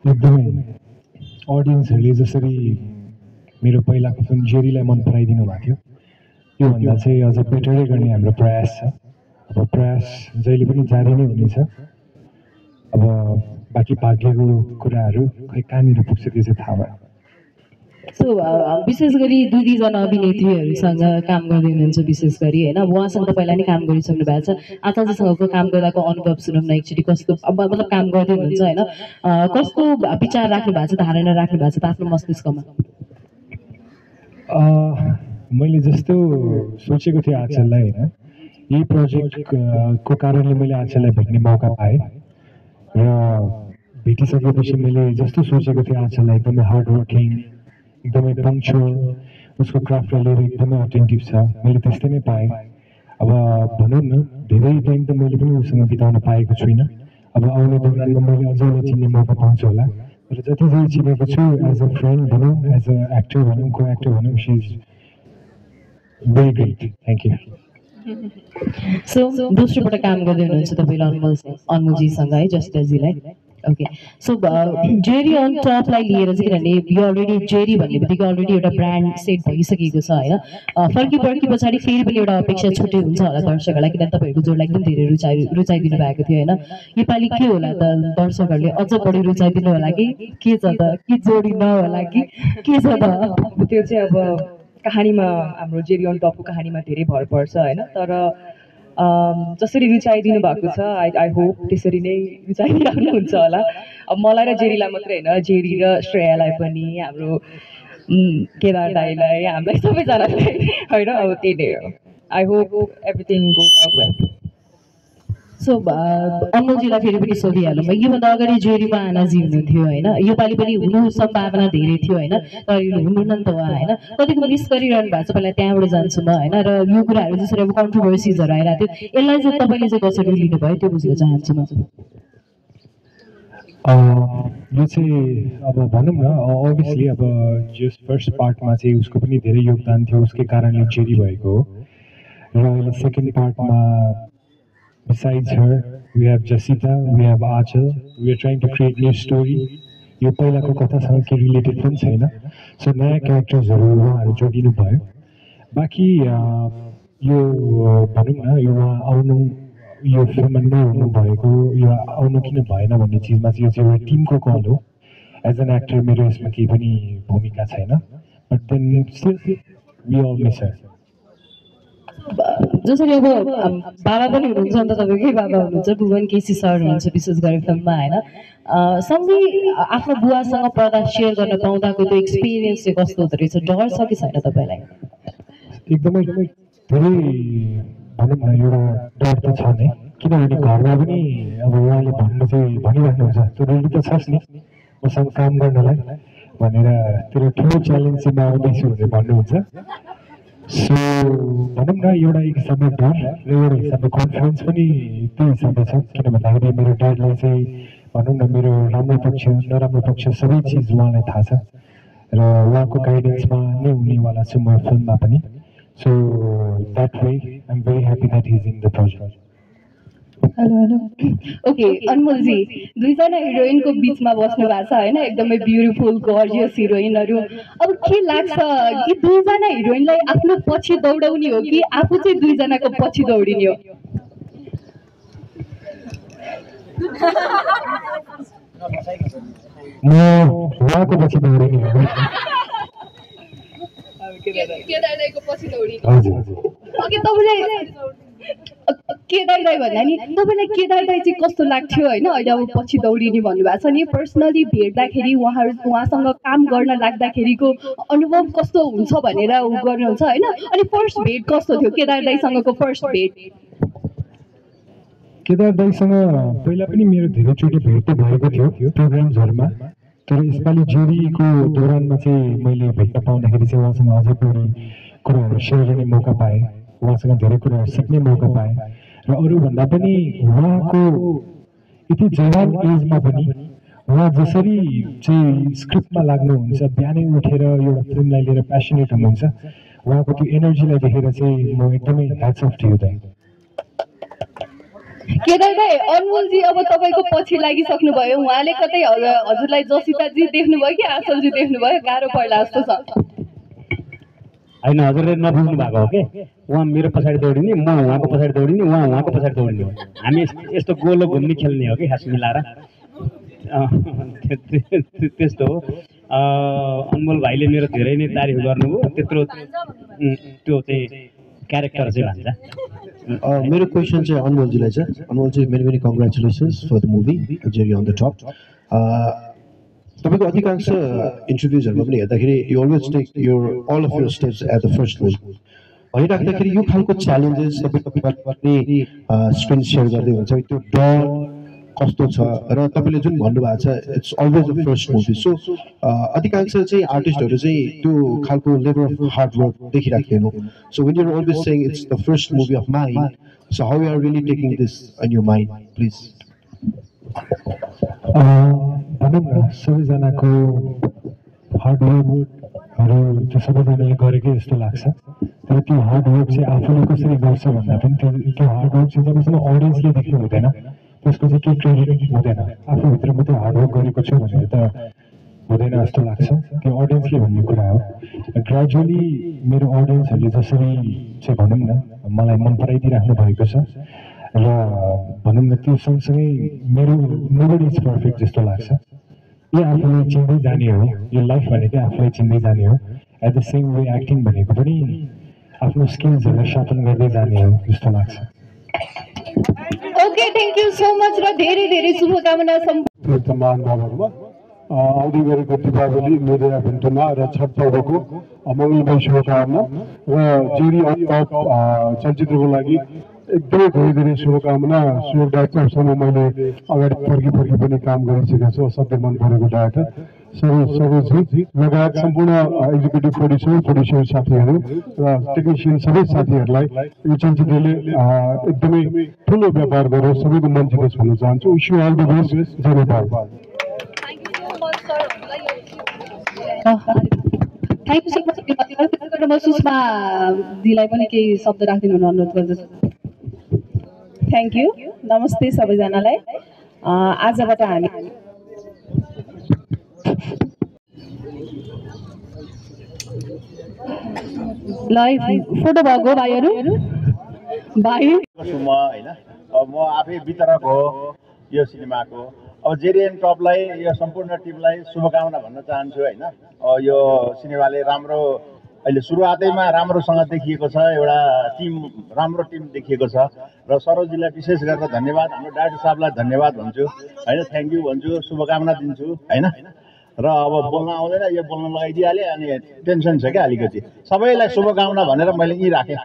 एकदमै अडियन्सहरूले जसरी मेरो पहिलाको फिल्म जेरीलाई मन पराइदिनु भएको थियो योभन्दा चाहिँ अझ बेटरै गर्ने हाम्रो प्रयास छ। अब प्रयास जहिले पनि जारी नै हुनेछ। अब बाँकी भाग्यको कुराहरू खै कहाँनिर पुग्छ त्यो चाहिँ थाहा भयो। सो विशेष गरी दुईजना अभिनेत्रीहरूसँग काम गर्दै हुनुहुन्छ विशेष गरी होइन, उहाँसँग तपाईँलाई नै काम गरिसक्नु भएको छ। आचार्यसँगको काम गर्दाको अनुभव सुनौँ न एकचोटि, कस्तो अब मतलब काम गर्दै हुनुहुन्छ होइन, कस्तो विचार राख्नु भएको छ, धारणा राख्नु भएको छ त आफ्नो मस्तिष्कमा? मैले जस्तो सोचेको थिएँ आचललाई होइन, यही प्रोजेक्टको कारणले मैले आचललाई भेट्ने मौका पाएँ र भेटिसकेपछि मैले जस्तो सोचेको थिएँ आचललाई एकदमै हार्ड वर्किङ, एकदमै पङ्क्चुअल, उसको क्राफ्टलाई लिएर एकदमै अटेन्टिभ छ, मैले त्यस्तै नै पाएँ। अब भनौँ न धेरै टाइम त मैले पनि उसँग बिताउन पाएको छुइनँ। अब आउने दौरानमा मैले अझ चिन्ने मौका पाउँछु होला, तर जति जति चिनेको छु एज अ फ्रेन्ड भनौँ, एज अ एक्टर भनौँ, को एक्टर भनौँ, she is very great. Thank you. So दोस्रोपल्ट काम गर्दै हुनुहुन्छ तपाईँले अनमोलजीसँग है, जस्टिसजीलाई। ओके, सो जेरी अन टपलाई लिएर चाहिँ किनभने यो अलरेडी जेरी भन्ने बित्तिकै अलरेडी एउटा ब्रान्ड सेट भइसकेको छ होइन, फर्की पछाडि फेरि पनि एउटा अपेक्षा छुट्टै हुन्छ होला दर्शकहरूलाई, किनभने तपाईँहरूको जोडलाई एकदम धेरै रुचाइदिनु भएको थियो होइन। योपालि के होला त, दर्शकहरूले अझ बढी रुचाइदिनु होला कि के छ त, कि जोडी नहोला कि के छ त? त्यो चाहिँ अब कहानीमा, हाम्रो जेरी अन टपको कहानीमा धेरै भर पर्छ होइन, तर जसरी रुचाइदिनु भएको छ आई होप त्यसरी नै रुचाइदिनुहुन्छ होला। अब मलाई र जेरीलाई मात्रै होइन, जेरी र श्रेयालाई पनि, हाम्रो केदार दाईलाई, हामीलाई सबैजनालाई होइन, अब त्यही नै हो। I hope everything goes out well. So अनमोलजीलाई फेरि पनि सोधिहालौँ, योभन्दा अगाडि जेरीमा आनाजी हुनुहुन्थ्यो होइन, योपालि पनि हुनु सम्भावना धेरै थियो होइन, तर हुनुहुन्न नि त उहाँ होइन, कतिको मिस गरिरहनु भएको छ पहिला त्यहाँबाट जान्छु म होइन। र यो कुराहरू जसरी अब कन्ट्रोभर्सिजहरू आइरहेको थियो, यसलाई चाहिँ तपाईँले चाहिँ कसरी लिनुभयो त्यो बुझ्न चाहन्छु म चाहिँ। यो चाहिँ अब भनौँ न अभियसली अब जस फर्स्ट पार्टमा चाहिँ उसको पनि धेरै योगदान थियो, उसकै कारणले जेरी भएको हो। र अहिले second पार्टमा besides her we have Jasita, we have Achal, we are trying to create new story. यो पहिलाको कथासँग के रिलेटेड पनि छैन, सो नयाँ क्यारेक्टर्सहरू उहाँहरू जोडिनु भयो। बाँकी यो भनौँ न यो उहाँ आउनु, यो फिल्ममा नहुनु भएको, यो आउनु किन भएन भन्ने चिजमा चाहिँ यो चाहिँ एउटा टिमको कल हो। एज एन एक्टर मेरो यसमा केही पनि भूमिका छैन, but then still we all miss her. जसरी अब बाबा पनि हुनुहुन्छ नि त, तपाईँकै बाबा हुनुहुन्छ, भुवन केसी सर हुनुहुन्छ विशेष गरी फिल्ममा होइन, सँगै आफ्नो बुवासँग पर्दा सेयर गर्न पाउँदाको त्यो एक्सपिरियन्स चाहिँ कस्तो हुँदो रहेछ, डर छ कि छैन तपाईँलाई? एकदमै धेरै भनौँ न एउटा डर त छ नै, किनभने घरमा पनि अब उहाँले भन्नु चाहिँ भनिराख्नुहुन्छ तँ रेडी त छस् नि मसँग काम गर्नलाई भनेर, तेरो ठुलो च्यालेन्ज चाहिँ म आउँदैछु भनेर भन्नुहुन्छ। सो भनौँ न एउटा एक हिसाबले डर र एउटा हिसाबले कन्फिडेन्स पनि त्यो हिसाबले छ, किन भन्दाखेरि मेरो ड्याडलाई चाहिँ भनौँ न मेरो राम्रो पक्ष नराम्रो पक्ष सबै चिज उहाँलाई थाहा छ र उहाँको गाइडेन्समा नै हुनेवाला छु म फिल्ममा पनि। So that way I am very happy that is in the project. Hello hello okay, Anmolji दुईजना हिरोइनको बिचमा बस्नु भएको छ होइन, एकदमै ब्युटिफुल गर्जियस हिरोइनहरू। अब के लाग्छ कि दुईजना हिरोइनलाई आफ्नो पछि दौडाउने हो कि आफू चाहिँ दुईजनाको पछि दौडिने हो? म उहाँको पछि दौडिने हो। केदार दाईको पछि दौडिने। हजुर ओके, तपाईँलाई केदार दाई भन्दा नि तपाईँलाई केदार दाई चाहिँ कस्तो लाग्थ्यो होइन, अहिले अब पछि दौडिने भन्नुभएको छ नि, पर्सनली भेट्दाखेरि उहाँसँग काम गर्न लाग्दाखेरिको अनुभव कस्तो हुन्छ भनेर गर्नुहुन्छ होइन, अनि फर्स्ट भेट कस्तो थियो केदार दाईसँगको फर्स्ट भेट? केदार दाईसँग पहिला पनि मेरो धेरैचोटि भेट भएको थियो प्रोग्राम्सहरूमा, तर यसपालि जेरीको दौरानमा चाहिँ मैले भेट्न पाउँदाखेरि चाहिँ उहाँसँग अझै बढी कुराहरू सेयर गर्ने मौका पाएँ, उहाँसँग धेरै कुराहरू सिक्ने मौका पाएँ। र अरूभन्दा पनि उहाँको यति जवान एजमा पनि उहाँ जसरी चाहिँ स्क्रिप्टमा लाग्नुहुन्छ, बिहानै उठेर एउटा फिल्मलाई लिएर प्यासनेट हुनुहुन्छ, उहाँको त्यो एनर्जीलाई देखेर चाहिँ म एकदमै ह्याट्स अफ टु यु दाइ। केदार दाई अनमोलजी अब तपाईँको पछि लागिसक्नुभयो उहाँले कतै हजुरलाई जसिताजी देख्नुभयो कि आँचलजी देख्नुभयो गाह्रो पर्ला जस्तो छ होइन हजुरले नबुझ्नु भएको हो कि उहाँ मेरो पछाडि दौडिने म उहाँको पछाडि दौडिने उहाँ उहाँको पछाडि दौडिने हो हामी यस्तो गोलो घुम्ने खेल्ने हो कि खास मिलाएर त्यस्तो हो अनमोल भाइले मेरो धेरै नै तारिफ गर्नुभयो त्यत्रो त्यो चाहिँ क्यारेक्टर चाहिँ भन्छ मेरो क्वेसन चाहिँ अनमोलजीलाई छ Anmolji many many congratulations for the movie Jerry on the top तपाईँको अधिकांश इन्टरभ्युजहरूमा पनि हेर्दाखेरि you always take your all of your steps at the first role भनिराख्दाखेरि यो खालको च्यालेन्जेस तपाईँ स्क्रिन सेयर गर्दै हुन्छ त्यो डर कस्तो छ र तपाईँले जुन भन्नुभएको छ it's always the first movie so अधिकांश चाहिँ आर्टिस्टहरू चाहिँ त्यो खालको लेभल अफ हार्ड वर्क देखिराख्दैन so when you're always saying it's the first movie of mind so how you are really taking this in your mind please भनौँ न सबैजनाको हार्डवर्कहरू त्यो सबैजनाले गरेकै जस्तो लाग्छ तर त्यो हार्डवर्क चाहिँ आफूले कसरी गर्छ भन्दा पनि त्यो हार्डवर्क चाहिँ जबसम्म अडियन्सले देख्नु हुँदैन त्यसको चाहिँ केही क्रेडिट हुँदैन आफूभित्र मात्रै हार्डवर्क गरेको छु भनेर त हुँदैन जस्तो लाग्छ त्यो अडियन्सले भन्ने कुरा हो ग्रेजुअली मेरो अडियन्सहरूले जसरी चाहिँ भनौँ न मलाई मन पराइदिइराख्नु भएको छ र भनौँ न त्यो सँगसँगै मेरो नोबडी इज पर्फेक्ट जस्तो लाग्छ यो आफूलाई चिन्दै जाने हो यो लाइफ भनेकै आफूलाई चिन्दै जाने हो at the same way acting भनेको पनि आफ्नो स्किल्सहरूलाई सापन गर्दै जाने हो जस्तो लाग्छ okay thank you so much र धेरै धेरै शुभकामना महानुभावहरूमा आउँदै गरेको दीपावली मेरा भेन्टमा र छठ पर्वको मङ्गलमय शुभकामना र जेरी अन टप चलचित्रको लागि एकदमै धेरै धेरै शुभकामना सुयोग डाइरेक्टरसँग मैले अगाडि फर्की पनि काम गरिसकेको छु असाध्यै मन परेको डाइरेक्टर सरोजी लगायत सम्पूर्ण एक्जिक्युटिभ प्रोड्युसर साथीहरू र टेक्निसियन सबै साथीहरूलाई यो चलचित्रले एकदमै ठुलो व्यापार गरोस् सबैको मन जितोस् भन्न चाहन्छु wish you all the best जय Nepal thank you so much म सुषमा दिलाई पनि केही शब्द राखिदिनु हुन अनुरोध गर्दछु थ्याङ्क यू नमस्ते सबैजनालाई आजबाट हामी लाइभ फोटो भएको भाइहरू भाइ म होइन म आफै वितरक हो यो सिनेमाको अब जेरी एन टपलाई यो सम्पूर्ण टिमलाई शुभकामना भन्न चाहन्छु होइन यो सिनेमाले राम्रो अहिले सुरुवातैमा राम्रोसँग देखिएको छ एउटा राम्रो टिम देखिएको छ र सरोजीलाई विशेष गरेर धन्यवाद हाम्रो डाक्टर साहबलाई धन्यवाद भन्छु होइन थ्याङ्क यू भन्छु शुभकामना दिन्छु होइन र अब बोल्न आउँदैन यो बोल्न लगाइदिइहालेँ अनि टेन्सन छ क्या अलिकति सबैलाई शुभकामना भनेर मैले यी राखेँ